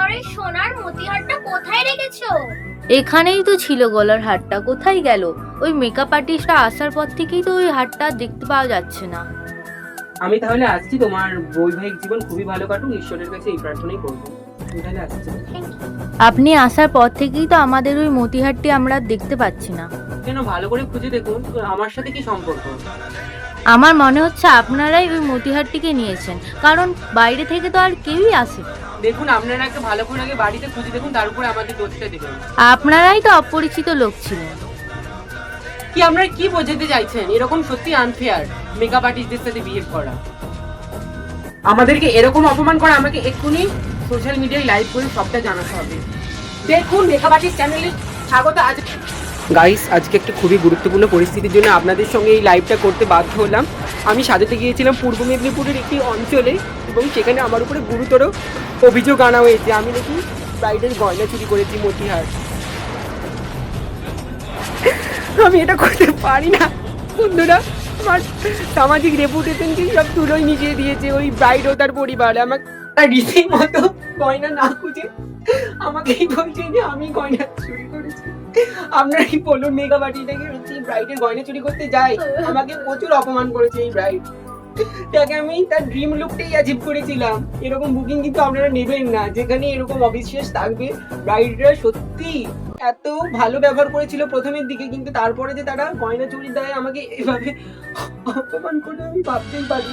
গলার ওই সোনার মতিহারটা কোথায় রেখেছো? এখানেই তো ছিল গলার হারটা, কোথায় গেল? ওই মেকআপ আর্টিস্টটা আসার পর থেকেই তো ওই হারটা দেখতে পাওয়া যাচ্ছে না। আমি তাহলে আসছি, তোমার বৈবাহিক জীবন খুবই ভালো কাটুক, ঈশ্বরের কাছে এই প্রার্থনাই করবো। আমি তাহলে আসছি। আপনি আসার পর থেকেই তো আমাদের ওই মতিহারটি আমরা দেখতে পাচ্ছি না। কেন, ভালো করে খুঁজে দেখুন আমার সাথে কি সম্পর্ক। আমার মনে হচ্ছে আপনারাই ওই মতিহারটিকে নিয়েছেন, কারণ বাইরে থেকে তো আর কেউই আসে। দেখুন, আপনারা একটা ভালো করে আগে বাড়িতে খুঁজে দেখুন, তার উপরে আমাদের দোষটা দেবেন। আপনারাই তো অপরিচিত লোক ছিলেন। কি আপনারা কি বোঝাতে চাইছেন? এরকম সত্যি আনফেয়ার মেকআপ আর্টিস্টদের সাথে বিহেভ করা। আমাদেরকে এরকম অপমান করা, আমাকে এক্ষুনি সোশ্যাল মিডিয়ায় লাইভ করে সবটা জানাতে হবে। দেখুন, মেকআপ আর্টিস্ট চ্যানেলে স্বাগত। আজ গাইস, আজকে একটা খুবই গুরুত্বপূর্ণ পরিস্থিতির জন্য আপনাদের সঙ্গে এই লাইভটা করতে বাধ্য হলাম। আমি সাজাতে গিয়েছিলাম পূর্ব মেদিনীপুরের একটি অঞ্চলে, এবং সেখানে আমার উপরে গুরুতর অভিযোগ আনা হয়েছে। আমি নাকি ব্রাইডের গয়না চুরি করেছি, মতিহার। আমি এটা করতে পারি না বন্ধুরা। আমার সামাজিক রেপুটেশনকে সব তুলোই মিশিয়ে দিয়েছে ওই ব্রাইড ও তার পরিবার। আমার রীতিমতো গয়না না খুঁজে আমাকেই বলছে যে আমি গয়না চুরি করেছি। আপনারা কি বলুন, মেকআপ আর্টিস্টটাকে সত্যি ব্রাইডের গয়না চুরি করতে যায়? আমাকে প্রচুর অপমান করেছে এই ব্রাইড। তাকে আমি তার ড্রিম লুকটাই অ্যাচিভ করেছিলাম। এরকম বুকিং কিন্তু আপনারা নেবেন না, যেখানে এরকম অবিশ্বাস থাকবে। ব্রাইডরা সত্যি এত ভালো ব্যবহার করেছিল প্রথমের দিকে, কিন্তু তারপরে যে তারা গয়না চুরি দেয় আমাকে এভাবে অপমান করে, আমি ভাবতেই পারি।